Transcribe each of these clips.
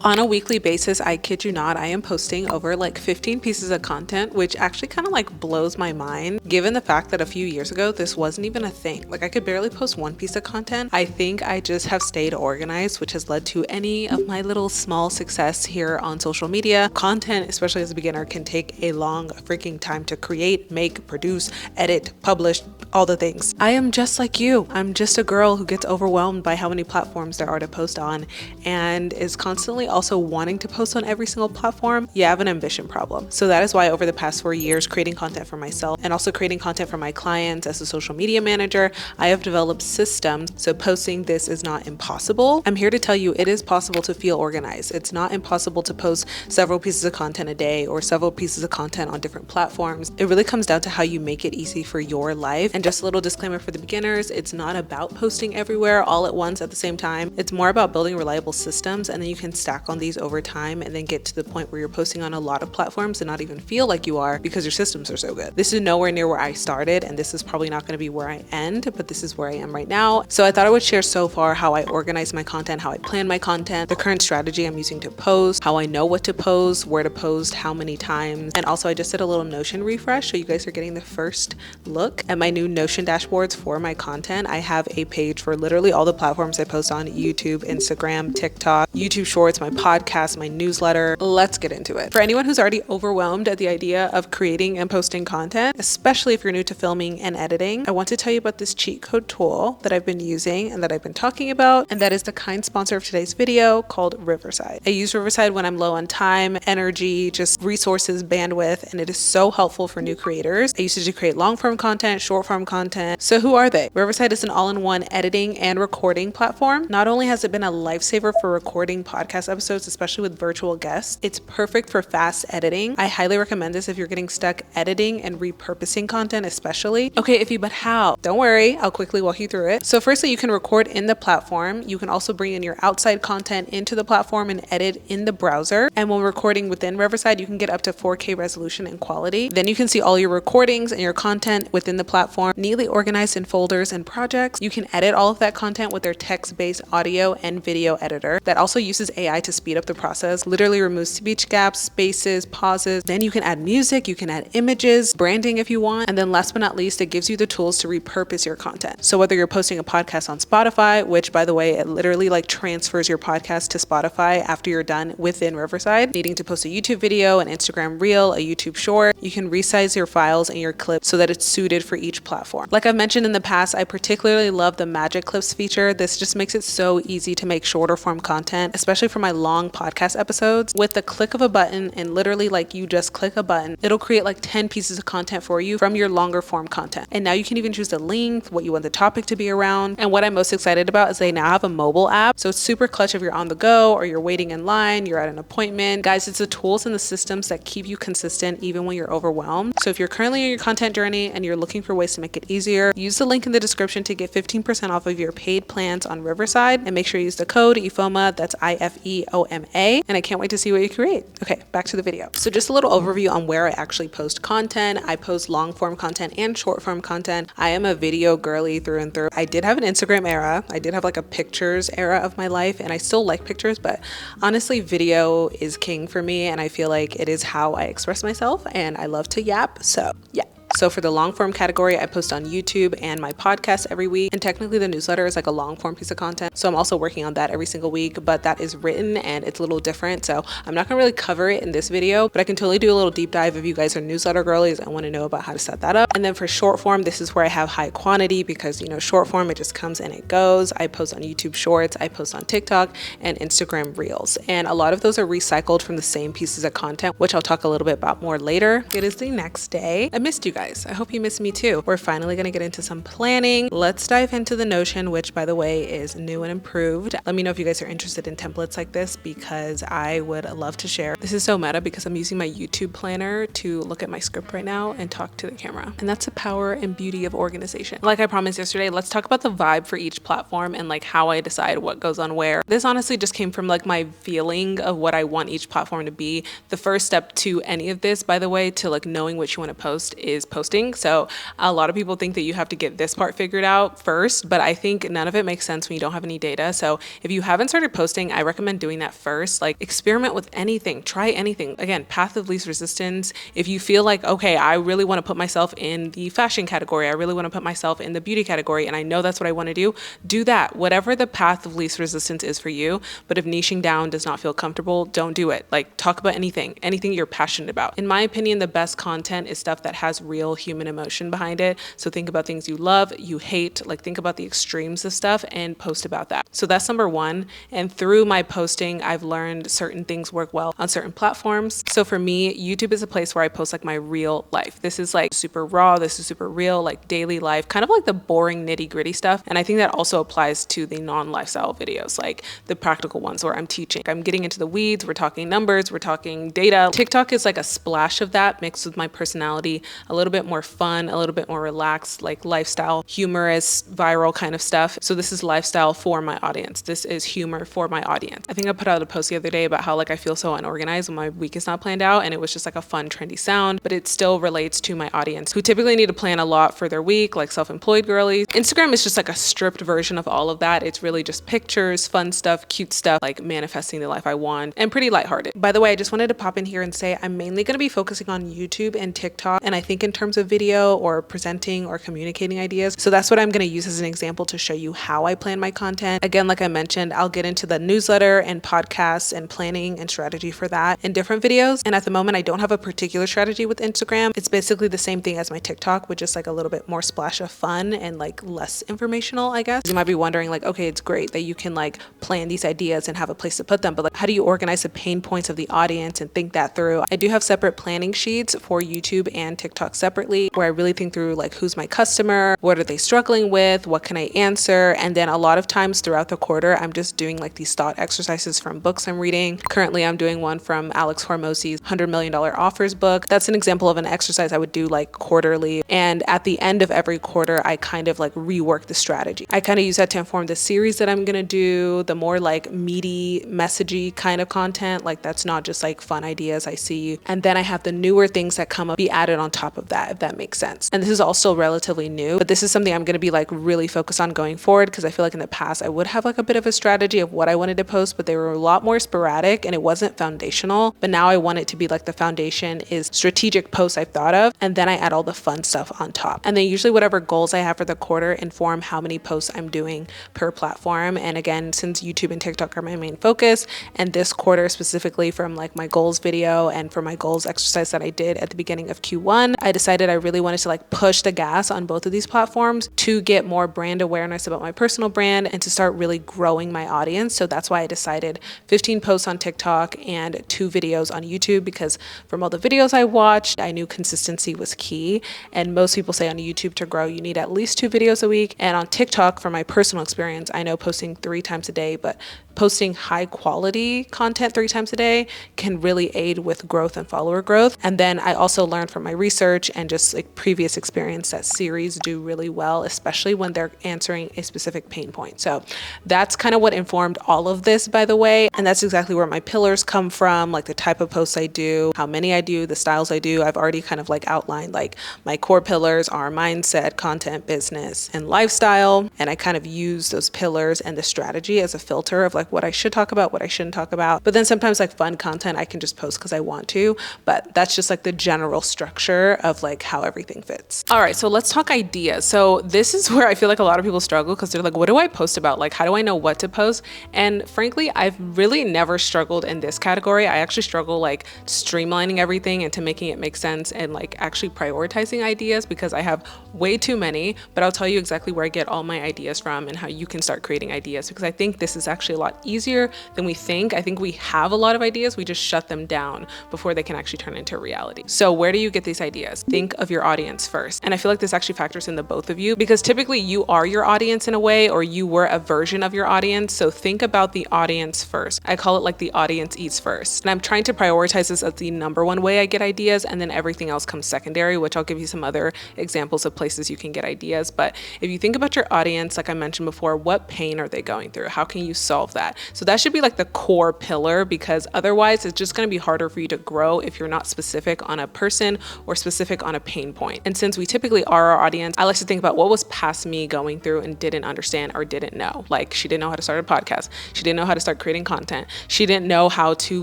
On a weekly basis, I kid you not, I am posting over like 15 pieces of content, which actually kind of like blows my mind, given the fact that a few years ago, this wasn't even a thing. Like I could barely post one piece of content. I think I just have stayed organized, which has led to any of my little small success here on social media. Content, especially as a beginner, can take a long freaking time to create, make, produce, edit, publish, all the things. I am just like you. I'm just a girl who gets overwhelmed by how many platforms there are to post on and is constantly also wanting to post on every single platform. You have an ambition problem. So that is why over the past 4 years, creating content for myself and also creating content for my clients as a social media manager, I have developed systems. So posting this is not impossible. I'm here to tell you it is possible to feel organized. It's not impossible to post several pieces of content a day or several pieces of content on different platforms. It really comes down to how you make it easy for your life. And just a little disclaimer for the beginners, it's not about posting everywhere all at once at the same time. It's more about building reliable systems, and then you can stack on these over time and then get to the point where you're posting on a lot of platforms and not even feel like you are because your systems are so good. This is nowhere near where I started, and this is probably not going to be where I end, but this is where I am right now. So I thought I would share so far how I organize my content, how I plan my content, the current strategy I'm using to post, how I know what to post, where to post, how many times. And also I just did a little Notion refresh, so you guys are getting the first look at my new Notion dashboards for my content. I have a page for literally all the platforms I post on: YouTube, Instagram, TikTok, YouTube Shorts, my podcast, my newsletter. Let's get into it. For anyone who's already overwhelmed at the idea of creating and posting content, especially if you're new to filming and editing, I want to tell you about this cheat code tool that I've been using and that I've been talking about, and that is the kind sponsor of today's video, called Riverside. I use Riverside when I'm low on time, energy, just resources, bandwidth, and it is so helpful for new creators. I use it to create long form content, short form content. So who are they? Riverside is an all-in-one editing and recording platform. Not only has it been a lifesaver for recording podcast episodes, especially with virtual guests, it's perfect for fast editing. I highly recommend this if you're getting stuck editing and repurposing content, especially. Okay, Ify, but how? Don't worry, I'll quickly walk you through it. So firstly, you can record in the platform. You can also bring in your outside content into the platform and edit in the browser. And when recording within Riverside, you can get up to 4K resolution and quality. Then you can see all your recordings and your content within the platform, neatly organized in folders and projects. You can edit all of that content with their text-based audio and video editor that also uses AI to speed up the process, literally removes speech gaps, spaces, pauses. Then you can add music, you can add images, branding if you want. And then last but not least, it gives you the tools to repurpose your content. So whether you're posting a podcast on Spotify, which by the way, it literally like transfers your podcast to Spotify after you're done within Riverside, needing to post a YouTube video, an Instagram reel, a YouTube short, you can resize your files and your clips so that it's suited for each platform. Like I've mentioned in the past, I particularly love the Magic Clips feature. This just makes it so easy to make shorter form content, especially for my long podcast episodes. With the click of a button, and literally like you just click a button, it'll create like 10 pieces of content for you from your longer form content. And now you can even choose the length, what you want the topic to be around. And what I'm most excited about is they now have a mobile app. So it's super clutch if you're on the go or you're waiting in line, you're at an appointment. Guys, it's the tools and the systems that keep you consistent even when you're overwhelmed. So if you're currently in your content journey and you're looking for ways to make it easier, use the link in the description to get 15% off of your paid plans on Riverside, and make sure you use the code Ifeoma, that's IFEOMA, and I can't wait to see what you create. Okay, back to the video. So just a little overview on where I actually post content. I post long form content and short form content. I am a video girly through and through. I did have an Instagram era. I did have like a pictures era of my life, and I still like pictures, but honestly, video is king for me, and I feel like it is how I express myself, and I love to yap, so yeah. So for the long form category, I post on YouTube and my podcast every week. And technically the newsletter is like a long form piece of content. So I'm also working on that every single week, but that is written and it's a little different. So I'm not gonna really cover it in this video, but I can totally do a little deep dive if you guys are newsletter girlies and wanna know about how to set that up. And then for short form, this is where I have high quantity because, you know, short form, it just comes and it goes. I post on YouTube Shorts, I post on TikTok and Instagram Reels. And a lot of those are recycled from the same pieces of content, which I'll talk a little bit about more later. It is the next day. I missed you guys. I hope you missed me too. We're finally gonna get into some planning. Let's dive into the Notion, which by the way is new and improved. Let me know if you guys are interested in templates like this because I would love to share. This is so meta because I'm using my YouTube planner to look at my script right now and talk to the camera. And that's the power and beauty of organization. Like I promised yesterday, let's talk about the vibe for each platform and like how I decide what goes on where. This honestly just came from like my feeling of what I want each platform to be. The first step to any of this, by the way, to like knowing what you want to post is posting posting. So a lot of people think that you have to get this part figured out first, but I think none of it makes sense when you don't have any data. So if you haven't started posting, I recommend doing that first. Like experiment with anything, try anything. Again, path of least resistance. If you feel like, okay, I really want to put myself in the fashion category, I really want to put myself in the beauty category, and I know that's what I want to do that. Whatever the path of least resistance is for you. But if niching down does not feel comfortable, don't do it. Like talk about anything you're passionate about. In my opinion, the best content is stuff that has real human emotion behind it. So think about things you love, you hate, like think about the extremes of stuff and post about that. So that's number one. And through my posting, I've learned certain things work well on certain platforms. So for me, YouTube is a place where I post like my real life. This is like super raw, this is super real, like daily life, kind of like the boring nitty gritty stuff. And I think that also applies to the non-lifestyle videos, like the practical ones where I'm teaching. I'm getting into the weeds, we're talking numbers, we're talking data. TikTok is like a splash of that mixed with my personality, a little bit more fun, a little bit more relaxed, like lifestyle, humorous, viral kind of stuff. So this is lifestyle for my audience. This is humor for my audience. I think I put out a post the other day about how like I feel so unorganized when my week is not planned out, and it was just like a fun, trendy sound, but it still relates to my audience who typically need to plan a lot for their week, like self-employed girlies. Instagram is just like a stripped version of all of that. It's really just pictures, fun stuff, cute stuff, like manifesting the life I want, and pretty lighthearted. By the way, I just wanted to pop in here and say I'm mainly going to be focusing on YouTube and TikTok, and I think in terms of video or presenting or communicating ideas. So that's what I'm going to use as an example to show you how I plan my content. Again, like I mentioned, I'll get into the newsletter and podcasts and planning and strategy for that in different videos. And at the moment, I don't have a particular strategy with Instagram. It's basically the same thing as my TikTok, with just like a little bit more splash of fun and like less informational, I guess. You might be wondering like, okay, it's great that you can like plan these ideas and have a place to put them, but like, how do you organize the pain points of the audience and think that through? I do have separate planning sheets for YouTube and TikTok separately, where I really think through like, who's my customer? What are they struggling with? What can I answer? And then a lot of times throughout the quarter, I'm just doing like these thought exercises from books I'm reading. Currently, I'm doing one from Alex Hormozzi's $100 Million Offers book. That's an example of an exercise I would do like quarterly. And at the end of every quarter, I kind of like rework the strategy. I kind of use that to inform the series that I'm going to do, the more like meaty, messagey kind of content. Like that's not just like fun ideas I see. And then I have the newer things that come up be added on top of that, if that makes sense. And this is all still relatively new, but this is something I'm going to be like really focused on going forward, because I feel like in the past I would have like a bit of a strategy of what I wanted to post, but they were a lot more sporadic and it wasn't foundational. But now I want it to be like the foundation is strategic posts I've thought of, and then I add all the fun stuff on top. And then usually whatever goals I have for the quarter inform how many posts I'm doing per platform. And again, since YouTube and TikTok are my main focus, and this quarter specifically from like my goals video and for my goals exercise that I did at the beginning of Q1, I decided I really wanted to like push the gas on both of these platforms to get more brand awareness about my personal brand and to start really growing my audience. So that's why I decided 15 posts on TikTok and 2 videos on YouTube, because from all the videos I watched, I knew consistency was key. And most people say on YouTube to grow, you need at least 2 videos a week. And on TikTok, from my personal experience, I know posting 3 times a day, but posting high quality content 3 times a day can really aid with growth and follower growth. And then I also learned from my research and just like previous experience that series do really well, especially when they're answering a specific pain point. So that's kind of what informed all of this, by the way. And that's exactly where my pillars come from, like the type of posts I do, how many I do, the styles I do. I've already kind of like outlined like my core pillars are mindset, content, business, and lifestyle. And I kind of use those pillars and the strategy as a filter of like what I should talk about, what I shouldn't talk about. But then sometimes like fun content I can just post because I want to, but that's just like the general structure of like how everything fits. All right, so let's talk ideas. So this is where I feel like a lot of people struggle, because they're like, what do I post about? Like, how do I know what to post? And frankly, I've really never struggled in this category. I actually struggle like streamlining everything into making it make sense and like actually prioritizing ideas, because I have way too many. But I'll tell you exactly where I get all my ideas from and how you can start creating ideas, because I think this is actually a lot easier than we think. I think we have a lot of ideas, we just shut them down before they can actually turn into reality. So where do you get these ideas? Think of your audience first. And I feel like this actually factors in the both of you, because typically you are your audience in a way, or you were a version of your audience. So think about the audience first. I call it like the audience eats first. And I'm trying to prioritize this as the number one way I get ideas, and then everything else comes secondary, which I'll give you some other examples of places you can get ideas. But if you think about your audience, like I mentioned before, what pain are they going through? How can you solve that? So that should be like the core pillar, because otherwise it's just going to be harder for you to grow if you're not specific on a person or specific on a pain point. And since we typically are our audience, I like to think about what was past me going through and didn't understand or didn't know. Like, she didn't know how to start a podcast. She didn't know how to start creating content. She didn't know how to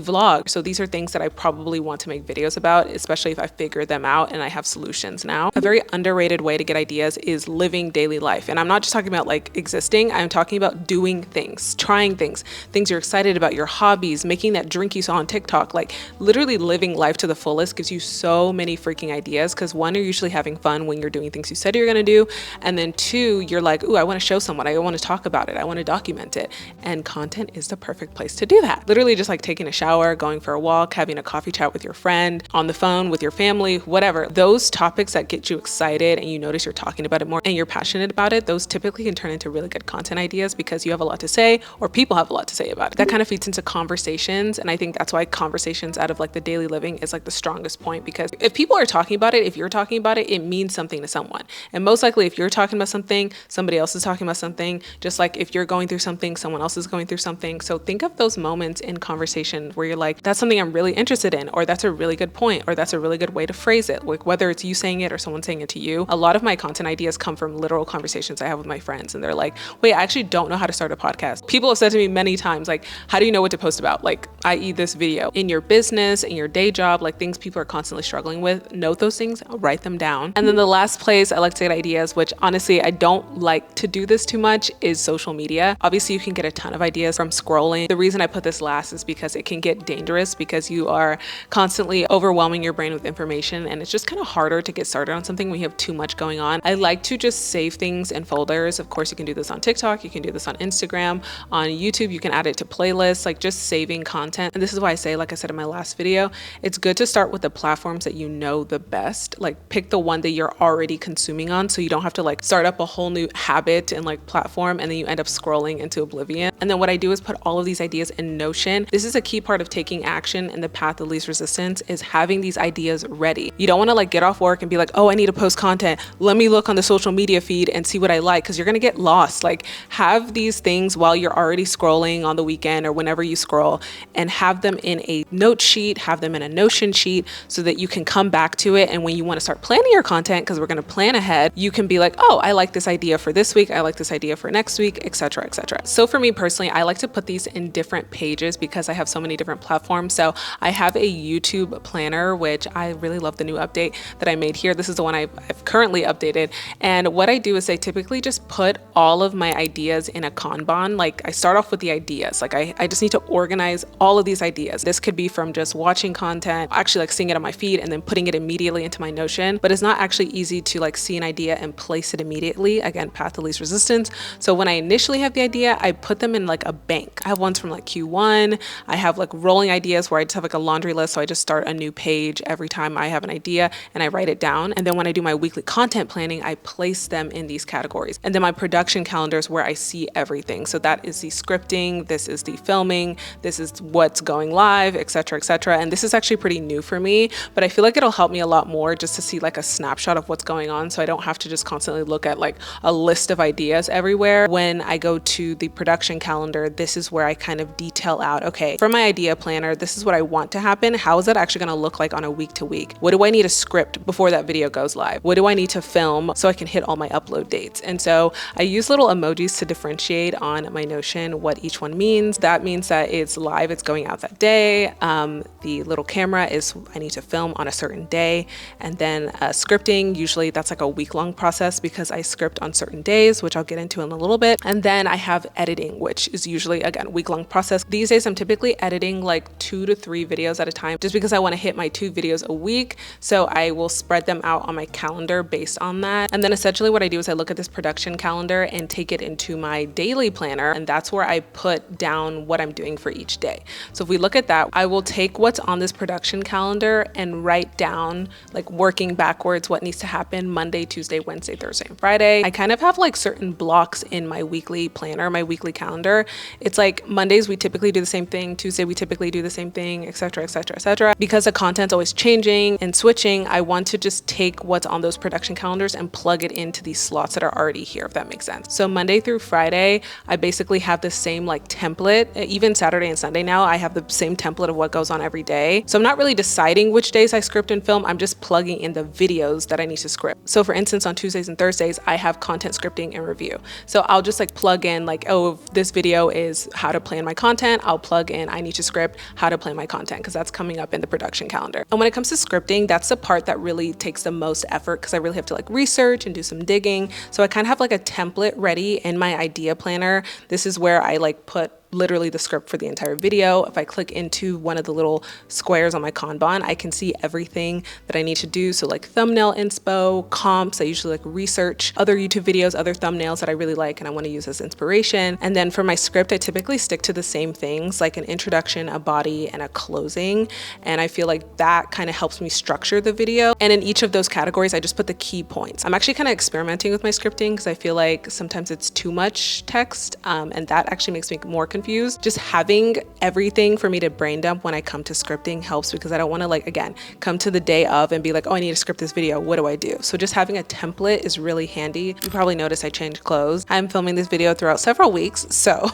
vlog. So these are things that I probably want to make videos about, especially if I figure them out and I have solutions now. A very underrated way to get ideas is living daily life. And I'm not just talking about like existing, I'm talking about doing things, trying things you're excited about, your hobbies, making that drink you saw on TikTok. Like, literally living life to the fullest gives you so many freaking ideas, because one, you're usually having fun when you're doing things you said you're gonna do, and then two, you're like, ooh, I want to show someone, I want to talk about it, I want to document it, and content is the perfect place to do that. Literally just like taking a shower, going for a walk, having a coffee chat with your friend, on the phone with your family, whatever. Those topics that get you excited and you notice you're talking about it more and you're passionate about it, those typically can turn into really good content ideas because you have a lot to say, or people have a lot to say about it. That kind of feeds into conversations, and I think that's why conversations out of like the daily living is like the strongest point, because if people are talking about it, if you're talking about it, it means something to someone. And most likely if you're talking about something, somebody else is talking about something. Just like if you're going through something, someone else is going through something. So think of those moments in conversation where you're like, that's something I'm really interested in, or that's a really good point, or that's a really good way to phrase it. Like, whether it's you saying it or someone saying it to you. A lot of my content ideas come from literal conversations I have with my friends, and they're like, wait, I actually don't know how to start a podcast. People have said to me many times, like, how do you know what to post about? Like, i.e. this video. In your business, in your day job, like things people are constantly struggling with, note those things, write them down. And then the last place I like to get ideas, which honestly I don't like to do this too much, is social media. Obviously you can get a ton of ideas from scrolling. The reason I put this last is because it can get dangerous, because you are constantly overwhelming your brain with information, and it's just kind of harder to get started on something when you have too much going on. I like to just save things in folders. Of course, you can do this on TikTok, you can do this on Instagram, on YouTube, you can add it to playlists, like just saving content. And this is why I say, like I said in my last video, it's good to start with the platforms that you know the best. Like, pick the one that you're already consuming on, so you don't have to like start up a whole new habit and like platform, and then you end up scrolling into oblivion. And then what I do is put all of these ideas in Notion. This is a key part of taking action in the path of least resistance, is having these ideas ready. You don't want to like get off work and be like, oh, I need to post content, let me look on the social media feed and see what I like, because you're gonna get lost. Like, have these things while you're already scrolling on the weekend or whenever you scroll, and have them in a note sheet, have them in a Notion sheet, so that you can come back to it. And when you want to start planning your content, because we're going to plan ahead, you can be like, oh, I like this idea for this week, I like this idea for next week, etc., etc. So for me personally, I like to put these in different pages because I have so many different platforms. So I have a YouTube planner, which I really love the new update that I made here. This is the one I've currently updated. And what I do is I typically just put all of my ideas in a Kanban. Like, I start off with the ideas. Like, I just need to organize all of these ideas. This could be from just watching content, actually like seeing it on my feed and then putting it immediately into my Notion. But it's not actually easy to like see an idea and place it immediately. Again, path of least resistance. So when I initially have the idea, I put them in like a bank. I have ones from like Q1. I have like rolling ideas where I just have like a laundry list. So I just start a new page every time I have an idea and I write it down. And then when I do my weekly content planning, I place them in these categories. And then my production calendars where I see everything. So that is the scripting, this is the filming, this is what's going live, etc., etc. And this is actually pretty new for me, but I feel like it'll help me a lot more just to see like a snapshot of what's going on, so I don't have to just constantly look at like a list of ideas everywhere. When I go to the production calendar, this is where I kind of detail out, okay, for my idea planner, this is what I want to happen. How is that actually going to look like on a week to week? What do I need to script before that video goes live? What do I need to film so I can hit all my upload dates? And so I use little emojis to differentiate on my Notion what each one means. That means that it's live, it's going out that day. The little camera is I need to film on a certain day. And then scripting, usually that's like a week-long process because I script on certain days, which I'll get into in a little bit. And then I have editing, which is usually, again, week-long process. These days I'm typically editing like 2 to 3 videos at a time, just because I want to hit my 2 videos a week. So I will spread them out on my calendar based on that. And then essentially what I do is I look at this production calendar and take it into my daily planner, and that's where I put down what I'm doing for each day. So if we look at that, I will take what's on this production calendar and write down, like working backwards, what needs to happen Monday, Tuesday, Wednesday, Thursday, and Friday. I kind of have like certain blocks in my weekly planner, my weekly calendar. It's like Mondays, we typically do the same thing. Tuesday, we typically do the same thing, etc., etc., etc. Because the content's always changing and switching, I want to just take what's on those production calendars and plug it into these slots that are already here, if that makes sense. So Monday through Friday, I basically have the same like template. Even Saturday and Sunday now, I have the same template of what goes on every day. So I'm not really deciding which days I script and film. I'm just plugging in the videos that I need to script. So for instance, on Tuesdays and Thursdays, I have content scripting and review. So I'll just like plug in like, oh, this video is how to plan my content. I'll plug in, I need to script how to plan my content because that's coming up in the production calendar. And when it comes to scripting, that's the part that really takes the most effort because I really have to like research and do some digging. So I kind of have like a template ready in my idea planner. This is where I like put literally the script for the entire video. If I click into one of the little squares on my Kanban, I can see everything that I need to do. So like thumbnail inspo, comps, I usually like research other YouTube videos, other thumbnails that I really like and I want to use as inspiration. And then for my script, I typically stick to the same things like an introduction, a body, and a closing. And I feel like that kind of helps me structure the video. And in each of those categories, I just put the key points. I'm actually kind of experimenting with my scripting because I feel like sometimes it's too much text and that actually makes me more confused. Just having everything for me to brain dump when I come to scripting helps because I don't want to like, again, come to the day of and be like, oh, I need to script this video. What do I do? So just having a template is really handy. You probably noticed I changed clothes. I'm filming this video throughout several weeks, so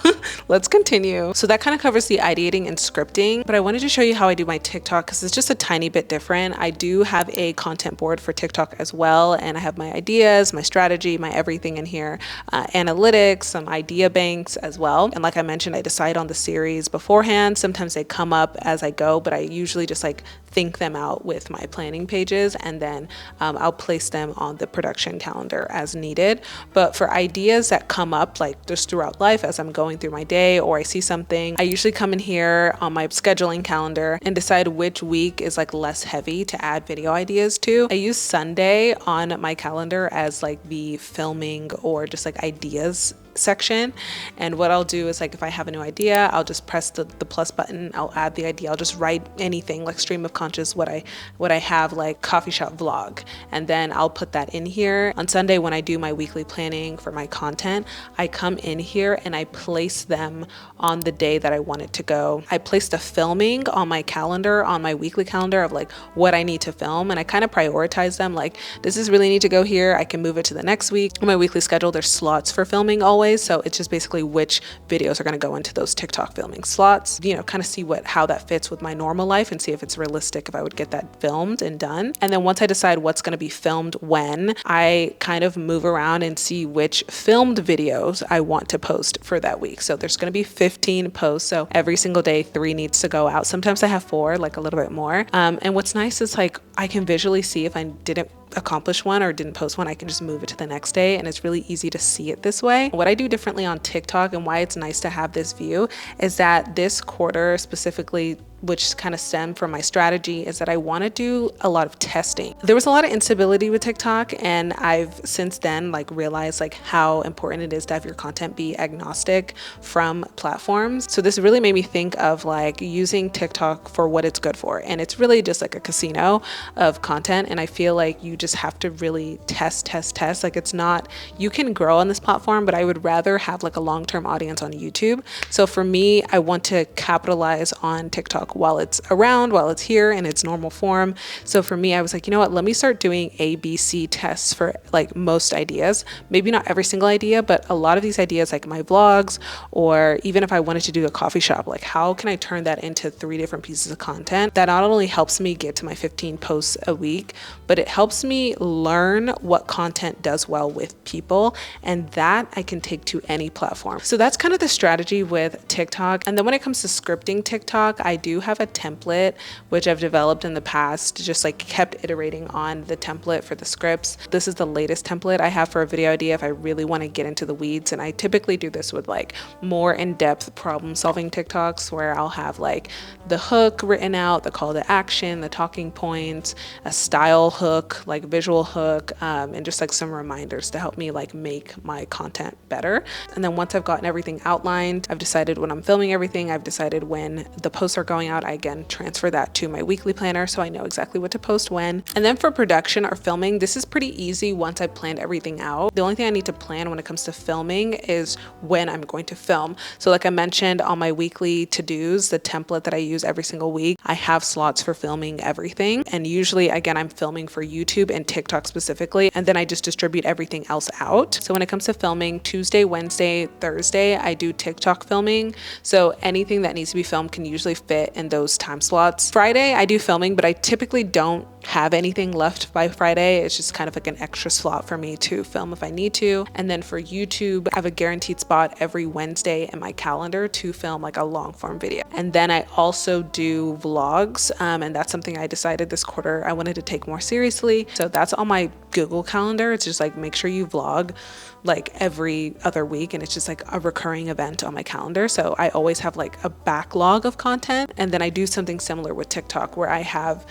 let's continue. So that kind of covers the ideating and scripting, but I wanted to show you how I do my TikTok because it's just a tiny bit different. I do have a content board for TikTok as well, and I have my ideas, my strategy, my everything in here, analytics, some idea banks as well. And like I mentioned, I decide on the series beforehand. Sometimes they come up as I go, but I usually just like think them out with my planning pages and then I'll place them on the production calendar as needed. But for ideas that come up like just throughout life as I'm going through my day or I see something, I usually come in here on my scheduling calendar and decide which week is like less heavy to add video ideas to. I use Sunday on my calendar as like the filming or just like ideas section. And what I'll do is like if I have a new idea, I'll just press the plus button, I'll add the idea, I'll just write anything like stream of conscious, what I have like coffee shop vlog, and then I'll put that in here. On Sunday when I do my weekly planning for my content, I come in here and I place them on the day that I want it to go. I placed a filming on my calendar, on my weekly calendar of like what I need to film, and I kind of prioritize them like, does this really need to go here? I can move it to the next week. On my weekly schedule, there's slots for filming always, so it's just basically which videos are going to go into those TikTok filming slots, you know, kind of see how that fits with my normal life and see if it's realistic if I would get that filmed and done. And then once I decide what's going to be filmed when, I kind of move around and see which filmed videos I want to post for that week. So there's going to be 15 posts, so every single day 3 needs to go out. Sometimes I have 4, like a little bit more. And what's nice is like I can visually see if I didn't accomplish one or didn't post one, I can just move it to the next day, and it's really easy to see it this way. What I do differently on TikTok and why it's nice to have this view is that this quarter specifically, which kind of stemmed from my strategy, is that I want to do a lot of testing. There was a lot of instability with TikTok, and I've since then like realized like how important it is to have your content be agnostic from platforms. So this really made me think of like using TikTok for what it's good for, and it's really just like a casino of content. And I feel like you just have to really test. Like it's not, you can grow on this platform, but I would rather have like a long-term audience on YouTube. So for me, I want to capitalize on TikTok while it's around, while it's here in its normal form. So for me, I was like, you know what, let me start doing ABC tests for like most ideas. Maybe not every single idea, but a lot of these ideas, like my vlogs, or even if I wanted to do a coffee shop, like how can I turn that into 3 different pieces of content that not only helps me get to my 15 posts a week, but it helps me learn what content does well with people, and that I can take to any platform. So that's kind of the strategy with TikTok. And then when it comes to scripting TikTok, I do have a template which I've developed in the past, just like kept iterating on the template for the scripts. This is the latest template I have for a video idea if I really want to get into the weeds, and I typically do this with like more in-depth problem solving TikToks where I'll have like the hook written out, the call to action, the talking points, a style hook, like visual hook, and just like some reminders to help me like make my content better. And then once I've gotten everything outlined, I've decided when I'm filming everything, I've decided when the posts are going out, I again transfer that to my weekly planner so I know exactly what to post when. And then for production or filming, this is pretty easy once I planned everything out. The only thing I need to plan when it comes to filming is when I'm going to film. So like I mentioned on my weekly to-dos, the template that I use every single week, I have slots for filming everything. And usually, again, I'm filming for YouTube and TikTok specifically, and then I just distribute everything else out. So when it comes to filming, Tuesday, Wednesday, Thursday, I do TikTok filming. So anything that needs to be filmed can usually fit in those time slots. Friday I do filming, but I typically don't have anything left by Friday. It's just kind of like an extra slot for me to film if I need to. And then for YouTube, I have a guaranteed spot every Wednesday in my calendar to film like a long form video. And then I also do vlogs, and that's something I decided this quarter I wanted to take more seriously. So that's on my Google Calendar. It's just like, make sure you vlog like every other week, and it's just like a recurring event on my calendar. So I always have like a backlog of content. And then I do something similar with TikTok, where I have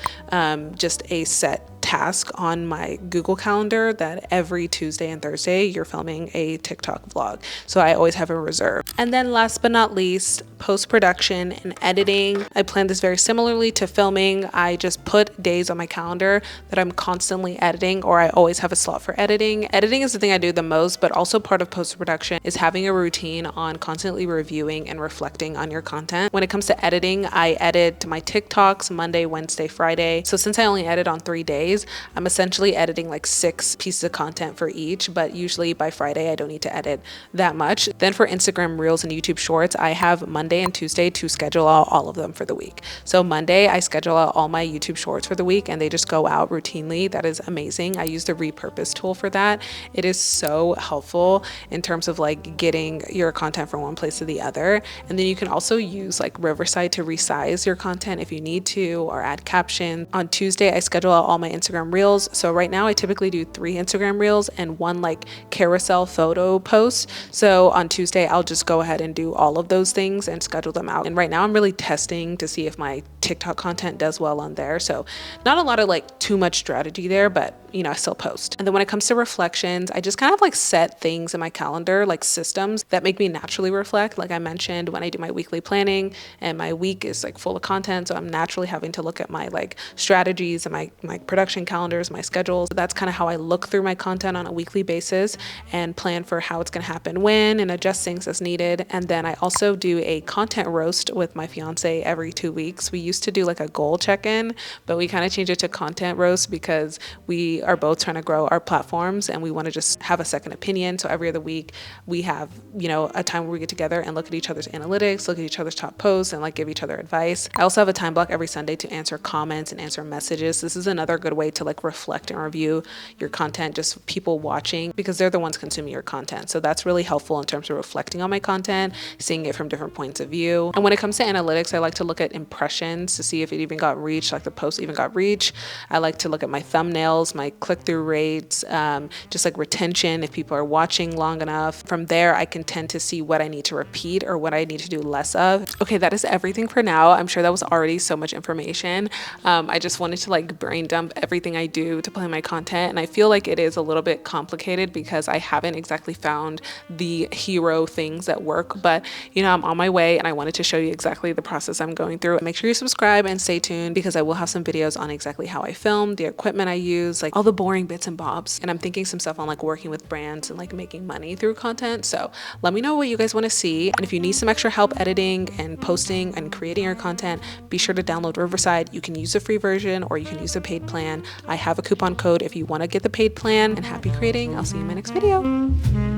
just a set task on my Google Calendar that every Tuesday and Thursday you're filming a TikTok vlog. So I always have a reserve. And then last but not least, post-production and editing. I plan this very similarly to filming. I just put days on my calendar that I'm constantly editing, or I always have a slot for editing. Editing is the thing I do the most, but also part of post-production is having a routine on constantly reviewing and reflecting on your content. When it comes to editing, I edit my TikToks Monday, Wednesday, Friday. So since I only edit on 3 days, I'm essentially editing like 6 pieces of content for each, but usually by Friday I don't need to edit that much. Then for Instagram Reels and YouTube Shorts, I have Monday and Tuesday to schedule out all of them for the week. So Monday I schedule out all my YouTube Shorts for the week, and they just go out routinely. That is amazing. I use the repurpose tool for that. It is so helpful in terms of like getting your content from one place to the other. And then you can also use like Riverside to resize your content if you need to, or add captions. On Tuesday I schedule out all my Instagram Reels. So right now I typically do 3 Instagram Reels and 1 like carousel photo post. So on Tuesday I'll just go ahead and do all of those things and schedule them out. And right now I'm really testing to see if my TikTok content does well on there. So not a lot of like too much strategy there, but you know, I still post. And then when it comes to reflections, I just kind of like set things in my calendar, like systems that make me naturally reflect. Like I mentioned, when I do my weekly planning and my week is like full of content, so I'm naturally having to look at my like strategies and my production calendars, my schedules. That's kind of how I look through my content on a weekly basis and plan for how it's going to happen when, and adjust things as needed. And then I also do a content roast with my fiance every 2 weeks. We used to do like a goal check-in, but we kind of changed it to content roast because we are both trying to grow our platforms and we want to just have a second opinion. So every other week we have, you know, a time where we get together and look at each other's analytics, look at each other's top posts, and like give each other advice. I also have a time block every Sunday to answer comments and answer messages. This is another good way to like reflect and review your content, just people watching, because they're the ones consuming your content. So that's really helpful in terms of reflecting on my content, seeing it from different points of view. And when it comes to analytics, I like to look at impressions to see if it even got reach, like the post even got reach. I like to look at my thumbnails, my click-through rates, just like retention, if people are watching long enough. From there, I can tend to see what I need to repeat or what I need to do less of. Okay, that is everything for now. I'm sure that was already so much information. I just wanted to like brain dump everything I do to plan my content. And I feel like it is a little bit complicated because I haven't exactly found the hero things that work, but you know, I'm on my way and I wanted to show you exactly the process I'm going through. Make sure you subscribe and stay tuned because I will have some videos on exactly how I film, the equipment I use, like all the boring bits and bobs. And I'm thinking some stuff on like working with brands and like making money through content. So let me know what you guys want to see. And if you need some extra help editing and posting and creating your content, be sure to download Riverside. You can use the free version or you can use the paid plan. I have a coupon code if you want to get the paid plan. And happy creating. I'll see you in my next video.